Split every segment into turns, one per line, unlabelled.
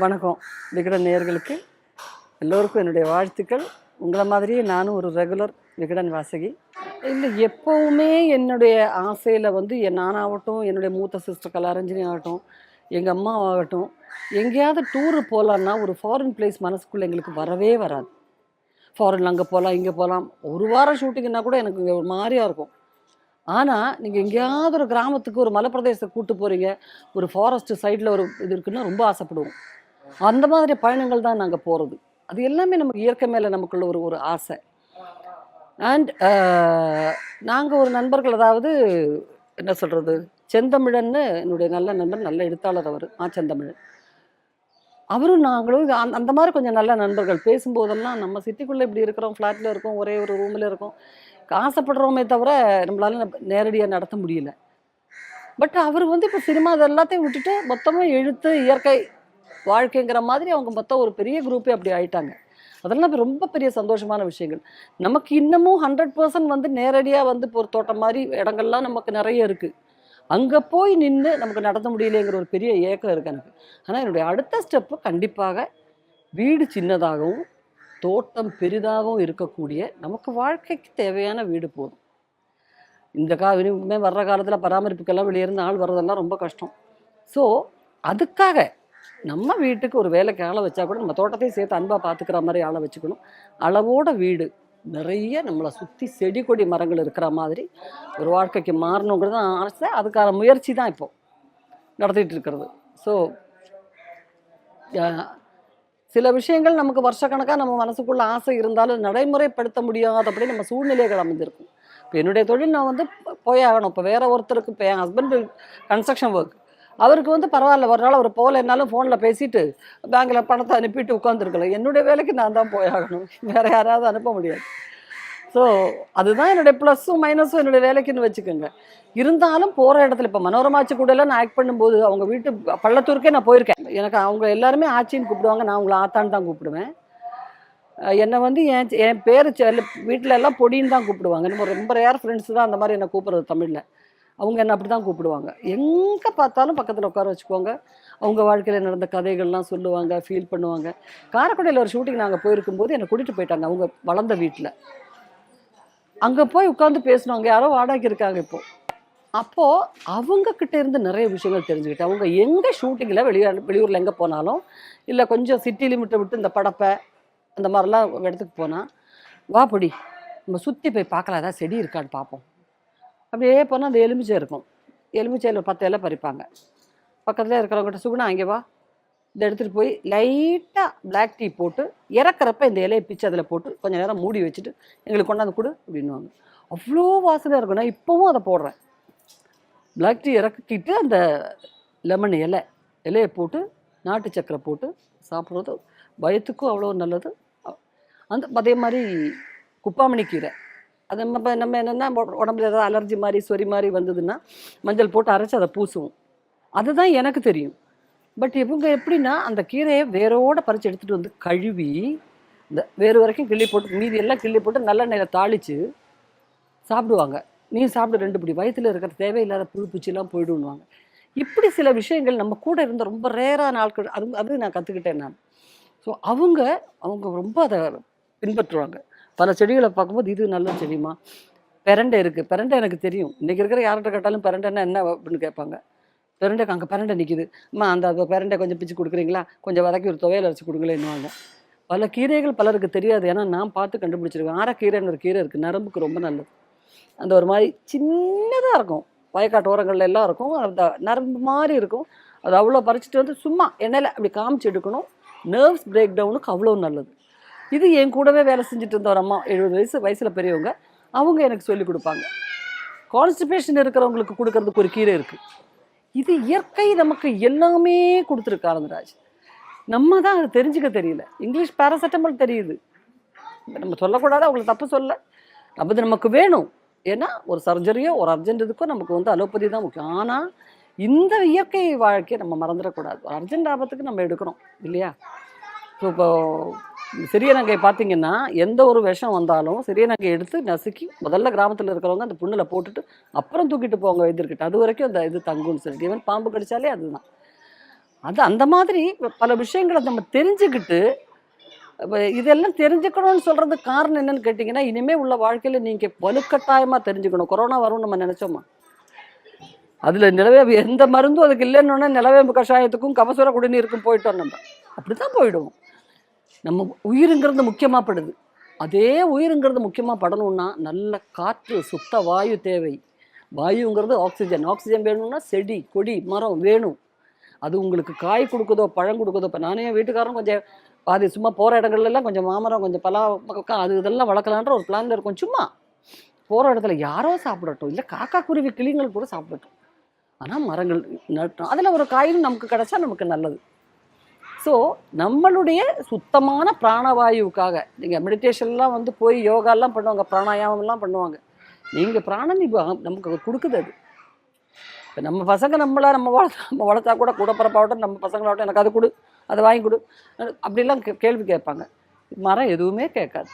வணக்கம் விகடன் நேயர்களுக்கு எல்லோருக்கும் என்னுடைய வாழ்த்துக்கள். உங்களை மாதிரியே நானும் ஒரு ரெகுலர் விகடன் வாசகி. இல்லை, எப்போவுமே என்னுடைய ஆசையில் வந்து நானாகட்டும், என்னுடைய மூத்த சிஸ்டர் கலாரஞ்சினி ஆகட்டும், எங்கள் அம்மா ஆகட்டும், எங்கேயாவது டூரு போகலான்னா ஒரு ஃபாரின் பிளேஸ் மனசுக்குள்ளே எங்களுக்கு வரவே வராது. ஃபாரின் அங்கே போகலாம், இங்கே போகலாம். ஒரு வாரம் ஷூட்டிங்னா கூட எனக்கு ஒரு மாதிரியாக இருக்கும். ஆனால் நீங்கள் எங்கேயாவது ஒரு கிராமத்துக்கு, ஒரு மலைப்பிரதேசத்துக்கு கூப்பிட்டு போகிறீங்க, ஒரு ஃபாரஸ்ட் சைடில் ஒரு இது இருக்குன்னா ரொம்ப ஆசைப்படுவோம். அந்த மாதிரி பயணங்கள் தான் நாங்கள் போகிறது. அது எல்லாமே நமக்கு இயற்கை மேலே நமக்குள்ள ஒரு ஒரு ஆசை. அண்ட் நாங்கள் ஒரு நண்பர்கள், அதாவது என்ன சொல்கிறது, செந்தமிழன்னு என்னுடைய நல்ல நண்பர், நல்ல எழுத்தாளர் அவர், செந்தமிழன். அவரும் நாங்களும் அந்த மாதிரி கொஞ்சம் நல்ல நண்பர்கள். பேசும்போதெல்லாம் நம்ம சிட்டிக்குள்ளே இப்படி இருக்கிறோம், ஃப்ளாட்டில் இருக்கோம், ஒரே ஒரு ரூமில் இருக்கோம், ஆசைப்படுறோமே தவிர நம்மளால நேரடியாக நடத்த முடியல. பட் அவர் வந்து இப்போ சினிமா அது எல்லாத்தையும் விட்டுட்டு மொத்தமாக எழுத்து, இயற்கை வாழ்க்கைங்கிற மாதிரி அவங்க மொத்தம் ஒரு பெரிய குரூப்பே அப்படி ஆயிட்டாங்க. அதெல்லாம் ரொம்ப பெரிய சந்தோஷமான விஷயங்கள். நமக்கு இன்னமும் 100% வந்து நேரடியாக வந்து இப்போ ஒரு தோட்டம் மாதிரி இடங்கள்லாம் நமக்கு நிறைய இருக்குது. அங்கே போய் நின்று நமக்கு நடத்த முடியலைங்கிற ஒரு பெரிய ஏக்கம் இருக்குது எனக்கு. ஆனால் என்னுடைய அடுத்த ஸ்டெப்பு கண்டிப்பாக வீடு சின்னதாகவும் தோட்டம் பெரிதாகவும் இருக்கக்கூடிய, நமக்கு வாழ்க்கைக்கு தேவையான வீடு போதும். இந்த இனிமே வர்ற காலத்தில் பராமரிப்புக்கெல்லாம் வெளியேருந்து ஆள் வர்றதெல்லாம் ரொம்ப கஷ்டம். ஸோ அதுக்காக நம்ம வீட்டுக்கு ஒரு வேலைக்கு ஆளை வச்சா கூட நம்ம தோட்டத்தையும் சேர்த்து அன்பாக பார்த்துக்கிற மாதிரி ஆளை வச்சுக்கணும். அளவோட வீடு, நிறைய நம்மளை சுற்றி செடி கொடி மரங்கள் இருக்கிற மாதிரி ஒரு வாழ்க்கைக்கு மாறணுங்கிறது தான் ஆசை. அதுக்கான முயற்சி தான் இப்போது நடத்திட்டு இருக்கிறது. ஸோ சில விஷயங்கள் நமக்கு வருஷக்கணக்காக நம்ம மனசுக்குள்ள ஆசை இருந்தாலும் நடைமுறைப்படுத்த முடியாதபடி நம்ம சூழ்நிலைகள் அமைஞ்சிருக்கும். இப்போ என்னுடைய தொழில் நான் வந்து போயாகணும். இப்போ வேற ஒருத்தருக்கு, இப்போ என் ஹஸ்பண்ட் கன்ஸ்ட்ரக்ஷன் ஒர்க், அவருக்கு வந்து பரவாயில்ல, ஒரு நாள் அவர் போகல, என்னாலும் ஃபோனில் பேசிட்டு பேங்கில் பணத்தை அனுப்பிட்டு உட்காந்துருக்கலாம். என்னுடைய வேலைக்கு நான் தான் போயாகணும், வேறு யாராவது அனுப்ப முடியாது. ஸோ அதுதான் என்னுடைய ப்ளஸ்ஸும் மைனஸும் என்னுடைய வேலைக்குன்னு வச்சுக்கோங்க. இருந்தாலும் போகிற இடத்துல இப்போ மனோரமாச்சி கூடலாம் நான் ஆக்ட் பண்ணும்போது அவங்க வீட்டு பள்ளத்தூருக்கே நான் போயிருக்கேன். எனக்கு அவங்க எல்லாருமே ஆச்சின்னு கூப்பிடுவாங்க, நான் அவங்கள ஆத்தான்னு தான் கூப்பிடுவேன். என்னை வந்து என் பேர் வீட்டில் எல்லாம் பொடின்னு தான் கூப்பிடுவாங்க. நம்ம ரொம்ப ரேர் ஃப்ரெண்ட்ஸ் தான் அந்த மாதிரி என்னை கூப்பிட்றது தமிழில். அவங்க என்ன அப்படி தான் கூப்பிடுவாங்க. எங்கே பார்த்தாலும் பக்கத்தில் உட்கார வச்சுக்குவாங்க. அவங்க வாழ்க்கையில் நடந்த கதைகள்லாம் சொல்லுவாங்க, ஃபீல் பண்ணுவாங்க. காரைக்குடியில் ஒரு ஷூட்டிங் நாங்கள் போயிருக்கும்போது என்னை கூட்டிகிட்டு போயிட்டாங்க அவங்க வளர்ந்த வீட்டில். அங்கே போய் உட்காந்து பேசணும். யாரோ வாடகைக்கு இருக்காங்க இப்போது. அப்போது அவங்கக்கிட்ட இருந்து நிறைய விஷயங்கள் தெரிஞ்சுக்கிட்டேன். அவங்க எங்கே ஷூட்டிங்கில் வெளியூரில் எங்கே போனாலும், இல்லை கொஞ்சம் சிட்டி லிமிட்டை விட்டு இந்த படப்பை அந்த மாதிரிலாம் இடத்துக்கு போனால், வா பொடி நம்ம சுற்றி போய் பார்க்கலாம், ஏதாவது செடி இருக்கான்னு பார்ப்போம். அப்படியே போனால் அந்த எலுமிச்சை இருக்கும். எலுமிச்சையில் ஒரு 10 இலை பறிப்பாங்க. பக்கத்தில் இருக்கிறவங்ககிட்ட, சுகுணா அங்கே வா, இதை எடுத்துகிட்டு போய் லைட்டாக பிளாக் டீ போட்டு இறக்குறப்ப இந்த இலையை பிச்சு அதில் போட்டு கொஞ்சம் நேரம் மூடி வச்சுட்டு எங்களுக்கு கொண்டாந்து கொடு அப்படின்வாங்க. அவ்வளோ வாசனையாக இருக்கும். நான் இப்போவும் அதை போடுறேன். பிளாக் டீ இறக்கிட்டு அந்த லெமன் இலையை போட்டு நாட்டு சக்கரை போட்டு சாப்பிட்றது வயத்துக்கும் அவ்வளோ நல்லது. அதே மாதிரி குப்பாமணி கீரை, அது நம்ம என்னென்னா உடம்புல ஏதாவது அலர்ஜி மாதிரி சொறி மாதிரி வந்ததுன்னா மஞ்சள் போட்டு அரைச்சி அதை பூசுவோம். அதுதான் எனக்கு தெரியும். பட் இவங்க எப்படின்னா அந்த கீரையை வேரோடு பறித்து எடுத்துகிட்டு வந்து கழுவி இந்த வேறு வரைக்கும் கிள்ளி போட்டு, மீதி எல்லாம் கிள்ளி போட்டு நல்லெண்ணெயில் தாளித்து சாப்பிடுவாங்க. நீ சாப்பிட 2 பிடி, வயிற்றில் இருக்கிற தேவையில்லாத புழு பூச்சிலாம் போய்டுவாங்க. இப்படி சில விஷயங்கள் நம்ம கூட இருந்த ரொம்ப ரேரான ஆட்கள். அது நான் கற்றுக்கிட்டேன் நான். ஸோ அவங்க ரொம்ப அதை பின்பற்றுவாங்க. பல செடிகளை பார்க்கும்போது இது நல்ல செடிமா, பெரண்டை இருக்குது, பெரண்டை எனக்கு தெரியும். இன்றைக்கி இருக்கிற யார்கிட்ட கேட்டாலும் பெரண்டைன்னா என்ன அப்படின்னு கேட்பாங்க. பெரண்டை, அங்கே பெரண்டை நிற்கிது அம்மா, அந்த பெரண்டை கொஞ்சம் பிச்சு கொடுக்குறீங்களா, கொஞ்சம் வதக்கி ஒரு துவையல் அரைச்சி கொடுங்களேன்னுவாங்க. பல கீரைகள் பலருக்கு தெரியாது. ஏன்னா நான் பார்த்து கண்டுபிடிச்சிருக்கேன். ஆரக்கீரைன்னு ஒரு கீரை இருக்குது, நரம்புக்கு ரொம்ப நல்லது. அந்த ஒரு மாதிரி சின்னதாக இருக்கும், வயக்காட்டு ஓரங்கள்ல எல்லாம் இருக்கும், அந்த நரம்பு மாதிரி இருக்கும். அது அவ்வளோ பறிச்சுட்டு வந்து சும்மா எண்ணெயில் அப்படி காமிச்சு எடுக்கணும். நர்வ்ஸ் பிரேக் டவுனுக்கு அவ்வளோ நல்லது. இது என் கூடவே வேலை செஞ்சுட்டு இருந்த ஒரு அம்மா, 70 வயசில் பெரியவங்க, அவங்க எனக்கு சொல்லிக் கொடுப்பாங்க. கான்ஸ்டிபேஷன் இருக்கிறவங்களுக்கு கொடுக்கறதுக்கு ஒரு கீரை இருக்குது. இது இயற்கை நமக்கு எல்லாமே கொடுத்துருக்கு ஆனந்தராஜ். நம்ம தான் அதை தெரிஞ்சுக்க தெரியல. இங்கிலீஷ் பேராசெட்டமால் தெரியுது, நம்ம சொல்லக்கூடாது, அவங்களுக்கு தப்பு சொல்ல. அது நமக்கு வேணும். ஏன்னா ஒரு சர்ஜரியோ ஒரு அர்ஜென்ட் இதுக்கோ நமக்கு வந்து அலோபதி தான் முக்கியம். ஆனால் இந்த இயற்கை வாழ்க்கையை நம்ம மறந்துடக்கூடாது. ஒரு அர்ஜென்ட் ஆபத்துக்கு நம்ம எடுக்கிறோம் இல்லையா? ஸோ இப்போ சிறியநங்கை பார்த்தீங்கன்னா எந்த ஒரு விஷம் வந்தாலும் சிறியநங்கை எடுத்து நசுக்கி முதல்ல கிராமத்தில் இருக்கிறவங்க அந்த புண்ணில் போட்டுட்டு அப்புறம் தூக்கிட்டு போவாங்க வைத்தியர்கிட்ட. அது வரைக்கும் அந்த இது தங்குன்னு சொல்லிட்டு. ஈவன் பாம்பு கடிச்சாலே அதுதான். அது அந்த மாதிரி பல விஷயங்களை நம்ம தெரிஞ்சுக்கிட்டு இதெல்லாம் தெரிஞ்சுக்கணும்னு சொல்கிறதுக்கு காரணம் என்னன்னு கேட்டிங்கன்னா, இனிமேல் உள்ள வாழ்க்கையில் நீங்கள் வலுக்கட்டாயமாக தெரிஞ்சுக்கணும். கொரோனா வரும்னு நம்ம நினச்சோமா? அதில் நிலவே எந்த மருந்தும் அதுக்கு இல்லைன்னு நிலவேம்பு கஷாயத்துக்கும் கபசுர குடிநீருக்கும் போயிட்டோம். நம்ம அப்படி தான் போயிடுவோம். நம்ம உயிருங்கிறது முக்கியமாக படுது. அதே உயிருங்கிறது முக்கியமாக படணும்னா நல்ல காற்று, சுத்த வாயு தேவை. வாயுங்கிறது ஆக்சிஜன். ஆக்சிஜன் வேணும்னா செடி கொடி மரம் வேணும். அது உங்களுக்கு காய் கொடுக்குதோ பழம் கொடுக்குதோ. இப்போ நானே வீட்டுக்காரரும் கொஞ்சம் பாதி சும்மா போகிற இடங்கள்லாம் கொஞ்சம் மாமரம் கொஞ்சம் பலா அது இதெல்லாம் வளர்க்கலான்ற ஒரு பிளானில் இருக்கும். சும்மா போகிற இடத்துல யாரோ சாப்பிடட்டும், இல்லை காக்கா குருவி கிளிங்கள் கூட சாப்பிடட்டும். ஆனால் மரங்கள் நட்டோம், அதில் ஒரு காயும் நமக்கு கிடைச்சா நமக்கு நல்லது. ஸோ நம்மளுடைய சுத்தமான பிராணவாயுவுக்காக நீங்கள் மெடிடேஷன்லாம் வந்து போய் யோகாலாம் பண்ணுவாங்க, பிராணாயாமம்லாம் பண்ணுவாங்க. நீங்கள் பிராணம் நமக்கு கொடுக்குது அது. இப்போ நம்ம பசங்க நம்ம வளர்த்தா கூட கூடப்பிறப்பாகட்டும் நம்ம பசங்களாகட்டும் எனக்கு அது கொடு, அதை வாங்கி கொடு அப்படிலாம் கேள்வி கேட்பாங்க. மரம் எதுவுமே கேட்காது.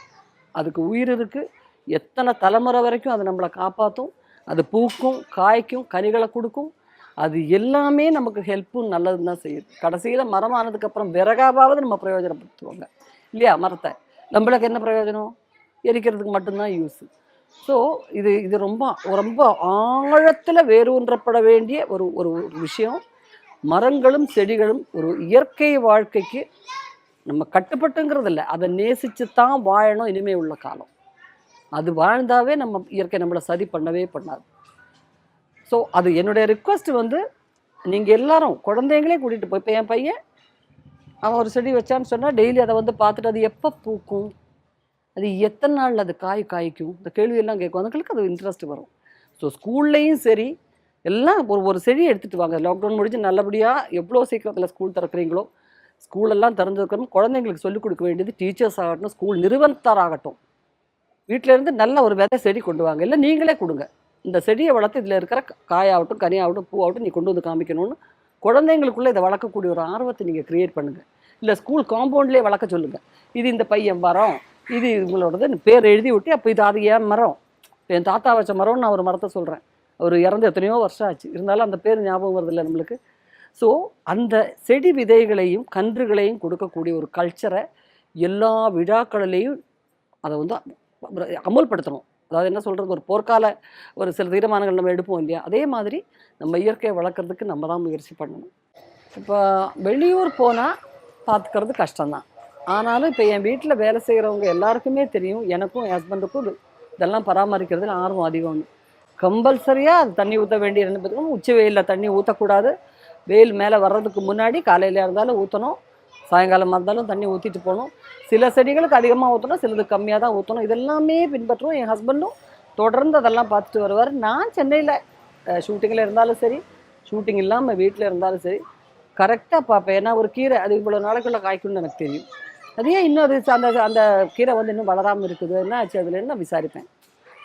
அதுக்கு உயிர் இருக்குது. எத்தனை தலைமுறை வரைக்கும் அது நம்மளை காப்பாற்றும். அது பூக்கும் காய்க்கும் கனிகளை கொடுக்கும். அது எல்லாமே நமக்கு ஹெல்ப்பும் நல்லதுன்னு தான் செய்யுது. கடைசியில் மரமானதுக்கப்புறம் விறகாவது நம்ம பிரயோஜனப்படுத்துவாங்க இல்லையா? மரத்தை நம்மளுக்கு என்ன பிரயோஜனம்? எரிக்கிறதுக்கு மட்டும்தான் யூஸு. ஸோ இது ரொம்ப ரொம்ப ஆழத்தில் வேரூன்றப்பட வேண்டிய ஒரு ஒரு விஷயம். மரங்களும் செடிகளும் ஒரு இயற்கை வாழ்க்கைக்கு நம்ம கட்டுப்பட்டுங்கிறது இல்லை, அதை நேசித்து தான் வாழணும் இனிமே உள்ள காலம். அது வாழ்ந்தாவே நம்ம இயற்கை நம்மளை சதி பண்ணவே பண்ணாது. ஸோ அது என்னுடைய ரிக்வெஸ்ட் வந்து நீங்கள் எல்லாரும் குழந்தைங்களே கூட்டிகிட்டு போய், இப்போ என் பையன் அவன் ஒரு செடி வச்சான்னு சொன்னால் டெய்லி அதை வந்து பார்த்துட்டு அது எப்போ பூக்கும், அது எத்தனை நாள் அது காய்க்கும், இந்த கேள்வியெல்லாம் கேட்கும். அதுங்களுக்கு அது இன்ட்ரெஸ்ட் வரும். ஸோ ஸ்கூல்லையும் சரி எல்லாம் ஒரு செடியை எடுத்துகிட்டு வாங்க. லாக்டவுன் முடிஞ்சு நல்லபடியாக எவ்வளோ சீக்கிரத்தில் ஸ்கூல் திறக்கிறீங்களோ, ஸ்கூலெல்லாம் திறந்துருக்கணும். குழந்தைங்களுக்கு சொல்லிக் கொடுக்க வேண்டியது டீச்சர்ஸ் ஆகட்டும், ஸ்கூல் நிறுவனத்தாராகட்டும், வீட்டிலேருந்து நல்ல ஒரு விதை செடி கொண்டு வாங்க. இல்லை நீங்களே கொடுங்க. இந்த செடியை வளர்த்து இதில் இருக்கிற காயாகட்டும் கனியாகட்டும் பூவாகட்டும் நீ கொண்டு வந்து காமிக்கணும்னு குழந்தைங்களுக்குள்ளே இதை வளர்க்கக்கூடிய ஒரு ஆர்வத்தை நீங்கள் க்ரியேட் பண்ணுங்கள். இல்லை ஸ்கூல் காம்பவுண்ட்லேயே வளர்க்க சொல்லுங்கள். இது இந்த பையன் மரம், இது உங்களோடது பேர் எழுதி விட்டு, அப்போ இது அது ஏன் மரம், இப்போ என் தாத்தா வச்ச மரம்னு நான் ஒரு மரத்தை சொல்கிறேன். அவர் இறந்து எத்தனையோ வருஷம் ஆச்சு, இருந்தாலும் அந்த பேர் ஞாபகம் வருதில்லை நம்மளுக்கு. ஸோ அந்த செடி விதைகளையும் கன்றுகளையும் கொடுக்கக்கூடிய ஒரு கல்ச்சரை எல்லா விழாக்களிலையும் அதை வந்து அமல்படுத்தணும். அதாவது என்ன சொல்கிறது, ஒரு போர்க்கால ஒரு சில தீர்மானங்கள் நம்ம எடுப்போம் இல்லையா, அதே மாதிரி நம்ம இயற்கையை வளர்க்குறதுக்கு நம்ம தான் முயற்சி பண்ணணும். இப்போ வெளியூர் போனால் பார்த்துக்கிறது கஷ்டம்தான். ஆனாலும் இப்போ என் வீட்டில் வேலை செய்கிறவங்க எல்லாருக்குமே தெரியும், எனக்கும் என் ஹஸ்பண்டுக்கும் இதெல்லாம் பராமரிக்கிறதுல ஆர்வம் அதிகம்னு. கம்பல்சரியாக அது தண்ணி ஊற்ற வேண்டிய 2 பேருக்கும் உச்சி வெயிலில் தண்ணி ஊற்றக்கூடாது. வெயில் மேலே வர்றதுக்கு முன்னாடி காலையில் இருந்தாலும் ஊற்றணும், சாயங்காலமாக இருந்தாலும் தண்ணி ஊற்றிட்டு போகணும். சில செடிகளுக்கு அதிகமாக ஊற்றணும், சிலதுக்கு கம்மியாக தான் ஊற்றணும். இதெல்லாமே பின்பற்றுவோம். என் ஹஸ்பண்டும் தொடர்ந்து அதெல்லாம் பார்த்துட்டு வருவார். நான் சென்னையில் ஷூட்டிங்கில் இருந்தாலும் சரி, ஷூட்டிங் இல்லாமல் வீட்டில் இருந்தாலும் சரி கரெக்டாக பார்ப்பேன். ஏன்னா ஒரு கீரை அது இவ்வளோ நாளைக்குள்ளே காய்க்கும்னு எனக்கு தெரியும். அதே இன்னும் அது அந்த கீரை வந்து இன்னும் வளராமல் இருக்குது, என்ன ஆச்சு அதில் நான் விசாரிப்பேன்.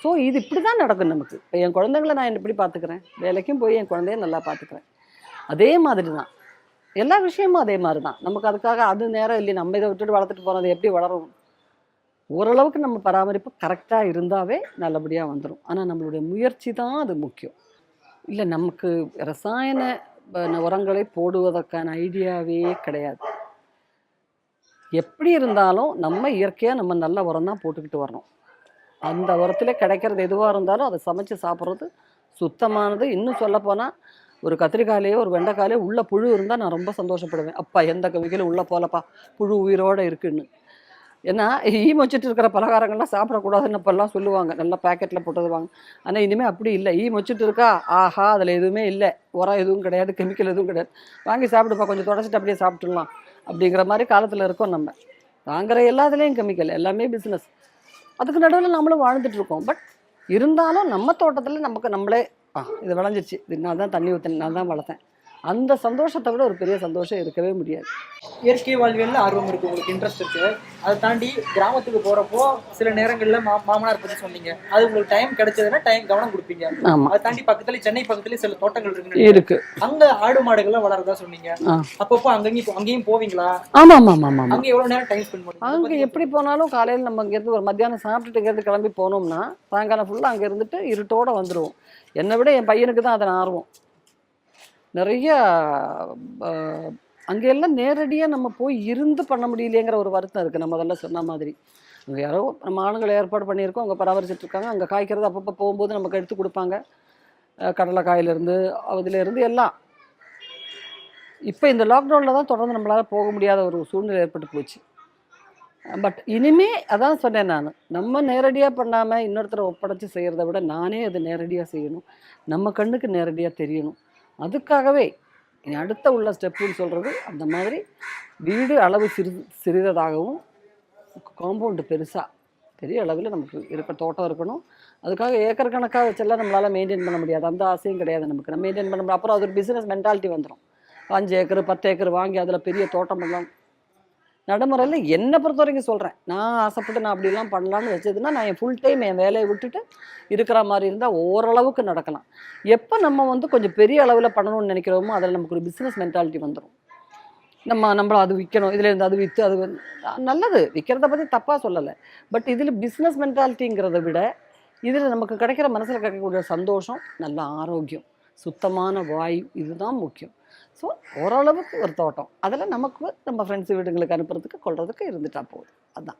ஸோ இது இப்படி தான் நடக்கும் நமக்கு. இப்போ என் குழந்தைங்கள நான் எப்படி பார்த்துக்கிறேன், வேலைக்கும் போய் என் குழந்தைய நல்லா பார்த்துக்கிறேன். அதே மாதிரி தான் எல்லா விஷயமும் அதே மாதிரி தான். நமக்கு அதுக்காக அது நேரம் இல்லை, நம்ம இதை விட்டுட்டு வளர்த்துட்டு போகிறது எப்படி வளரும்? ஓரளவுக்கு நம்ம பராமரிப்பு கரெக்டாக இருந்தாவே நல்லபடியாக வந்துடும். ஆனால் நம்மளுடைய முயற்சி தான் அது முக்கியம். இல்லை நமக்கு ரசாயன உரங்களை போடுவதற்கான ஐடியாவே கிடையாது. எப்படி இருந்தாலும் நம்ம இயற்கையாக நம்ம நல்ல உரம் தான் போட்டுக்கிட்டு வரணும். அந்த உரத்தில் கிடைக்கிறது எதுவாக இருந்தாலும் அதை சமைச்சு சாப்பிட்றது சுத்தமானது. இன்னும் சொல்லப்போனால் ஒரு கத்திரிக்காயிலையோ ஒரு வெண்டைக்காயிலையோ உள்ள புழு இருந்தால் நான் ரொம்ப சந்தோஷப்படுவேன். அப்பா எந்த கவிகளும் உள்ளே போலப்பா, புழு உயிரோடு இருக்குன்னு. ஏன்னா ஈ மொச்சிட்டு இருக்கிற பலகாரங்கள்லாம் சாப்பிடக்கூடாதுன்னு அப்பெல்லாம் சொல்லுவாங்க, நல்லா பேக்கெட்டில் போட்டதுவாங்க. ஆனால் இனிமேல் அப்படி இல்லை. ஈ மொச்சிட்டு இருக்கா, ஆஹா அதில் எதுவுமே இல்லை, உரம் எதுவும் கிடையாது, கெமிக்கல் எதுவும் கிடையாது, வாங்கி சாப்பிடுப்பா, கொஞ்சம் தொடச்சிட்டு அப்படியே சாப்பிட்டுடலாம் அப்படிங்கிற மாதிரி காலத்தில் இருக்கோம். நம்ம வாங்குற எல்லாத்துலேயும் கெமிக்கல், எல்லாமே பிஸ்னஸ். அதுக்கு நடுவில் நம்மளும் வாழ்ந்துட்டு இருக்கோம். பட் இருந்தாலும் நம்ம தோட்டத்தில் நமக்கு நம்மளே இது விளைஞ்சிச்சு, இது நான் தான் தண்ணி ஊற்றினேன், நான் தான் வளர்த்தேன், அந்த சந்தோஷத்தை விட ஒரு பெரிய சந்தோஷம் இருக்கவே முடியாது.
இயற்கை வாழ்வியல்ல ஆர்வம் இருக்குது, உங்களுக்கு இன்ட்ரெஸ்ட் இருக்குது. அதை தாண்டி கிராமத்துக்கு போகிறப்போ சில நேரங்களில் மாமனார் பற்றி சொன்னீங்க, அது உங்களுக்கு டைம் கிடைச்சதுன்னா டைம் கவனம் கொடுப்பீங்க. அதை தாண்டி பக்கத்துலேயே சென்னை பக்கத்துலேயே சில தோட்டங்கள் இருக்கு, அங்கே ஆடு மாடுகள்லாம் வளரதா சொன்னீங்க. அப்பப்போ அங்கேயும் போவீங்களா?
ஆமாம் ஆமாம் ஆமாம்.
அங்கே எவ்வளோ நேரம் டைம் ஸ்பெண்ட் பண்ணுவீங்க?
அங்கே எப்படி போனாலும் காலையில் நம்ம இங்கேருந்து ஒரு மத்தியானம் சாப்பிட்டுட்டு இங்கேருந்து கிளம்பி போனோம்னா சாயங்காலம் ஃபுல்லாக அங்கே இருந்துட்டு இருட்டோடு வந்துடுவோம். என்னை விட என் பையனுக்கு தான் அதன் ஆர்வம். நிறைய அங்கெல்லாம் நேரடியாக நம்ம போய் இருந்து பண்ண முடியலையேங்கிற ஒரு வருத்தம் இருக்குது. நம்ம அதெல்லாம் சொன்ன மாதிரி அங்கே யாரோ நம்ம ஆளுங்களை ஏற்பாடு பண்ணியிருக்கோம், அவங்க பராமரிச்சுட்டு இருக்காங்க. அங்கே காய்க்கிறது அப்பப்போ போகும்போது நமக்கு எடுத்து கொடுப்பாங்க. கடலைக்காயிலேருந்து அதுலேருந்து எல்லாம். இப்போ இந்த லாக்டவுனில் தான் தொடர்ந்து நம்மளால் போக முடியாத ஒரு சூழ்நிலை ஏற்பட்டு போச்சு. பட் இனிமே அதான் சொன்னேன் நான், நம்ம நேரடியாக பண்ணாமல் இன்னொருத்தரை ஒப்படைச்சி செய்கிறத விட நானே அது நேரடியாக செய்யணும், நம்ம கண்ணுக்கு நேரடியாக தெரியணும். அதுக்காகவே இனி அடுத்த உள்ள ஸ்டெப்புன்னு சொல்கிறது அந்த மாதிரி வீடு அளவு சிறியதாகவும் காம்பவுண்டு பெருசாக பெரிய அளவில் நமக்கு இருக்க தோட்டம் இருக்கணும். அதுக்காக ஏக்கர் கணக்காக வச்செல்லாம் நம்மளால் மெயின்டைன் பண்ண முடியாது, அந்த ஆசையும் கிடையாது நமக்கு. நம்ம மெயின்டைன் பண்ண முடியாது, அப்புறம் அது ஒரு பிஸ்னஸ் மென்டாலிட்டி வந்துடும். 5 ஏக்கர் 10 ஏக்கர் வாங்கி அதில் பெரிய தோட்டம் பண்ணலாம். நடைமுறையில் என்னை பொறுத்த வரைக்கும் சொல்கிறேன், நான் ஆசைப்பட்டு நான் அப்படிலாம் பண்ணலான்னு வச்சதுன்னா நான் என் ஃபுல் டைம் என் வேலையை விட்டுட்டு இருக்கிற மாதிரி இருந்தால் ஓரளவுக்கு நடக்கலாம். எப்போ நம்ம வந்து கொஞ்சம் பெரிய அளவில் பண்ணணும்னு நினைக்கிறோமோ அதில் நமக்கு ஒரு பிஸ்னஸ் மென்டாலிட்டி வந்துடும். நம்மள அது விற்கணும், இதில் இருந்து அது விற்று அது நல்லது, விற்கிறத பற்றி தப்பாக சொல்லலை. பட் இதில் பிஸ்னஸ் மென்டாலிட்டிங்கிறத விட இதில் நமக்கு கிடைக்கிற மனசில் கிடைக்கக்கூடிய சந்தோஷம், நல்ல ஆரோக்கியம், சுத்தமான வாயு, இதுதான் முக்கியம். ஸோ ஓரளவுக்கு ஒரு தோட்டம் அதில் நமக்கு நம்ம ஃப்ரெண்ட்ஸ் வீடுங்களுக்கு அனுப்புறதுக்கு கொள்றதுக்கு இருந்துட்டா போகுது. அதுதான்.